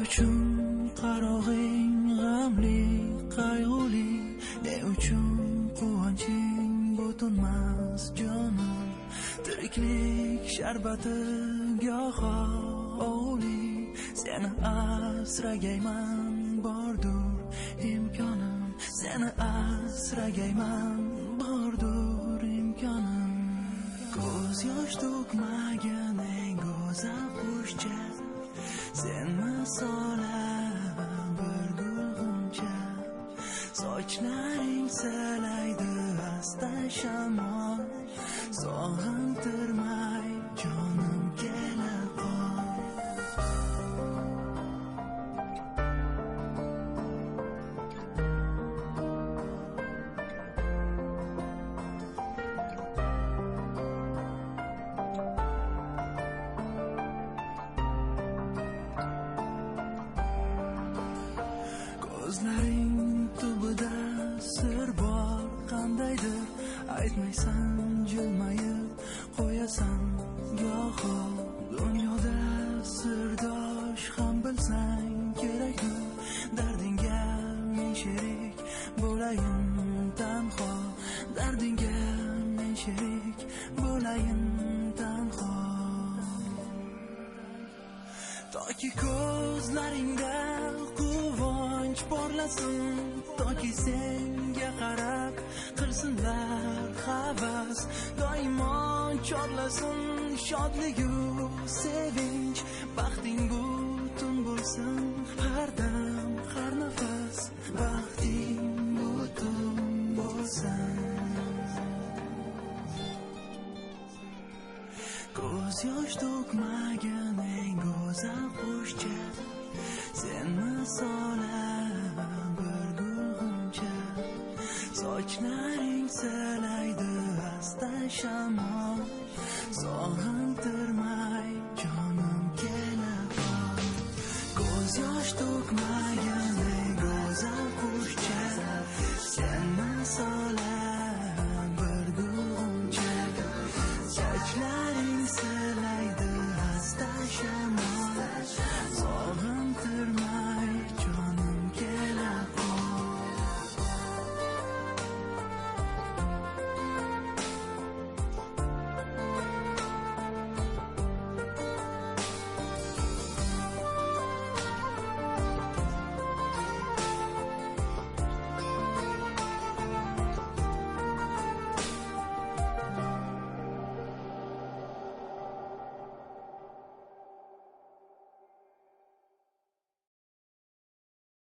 uchun qarog'ing g'amli, qayg'uli, ne uchun quvonching butunmas jonim. Tiriklik sharbati goho ovli, seni asragayman bordur imkonim, seni asragayman bordur imkonim. Ko'z yosh to'kmagan eng go'zal qushcha, sen misoli bir gulg'uncha. Sochlaring salaydi asta shamol, sog'intirmay jonim kela qol. Ko'zlaring tubida sir bor qandaydir, aytmaysan jilmayib qo'yasan goho. Dunyoda sirdosh ham bilsang kerakmi, dardingga men sherik bo'layin tanho, dardingga men sherik bo'layin tanho. Toki ko'zlaringda quvonch porlasin, toki senga qarab qilsinlar havas, doimo chorlasin shodligu sevinch. Baxting butun bo'lsin har dam har nafas, baxting butun bo'lsin. Ko'z yosh to'kmagan eng go'zal qushcha, sen misoli bir gulg'uncha. Sochlaring salaydi asta shamol, sog'intirmay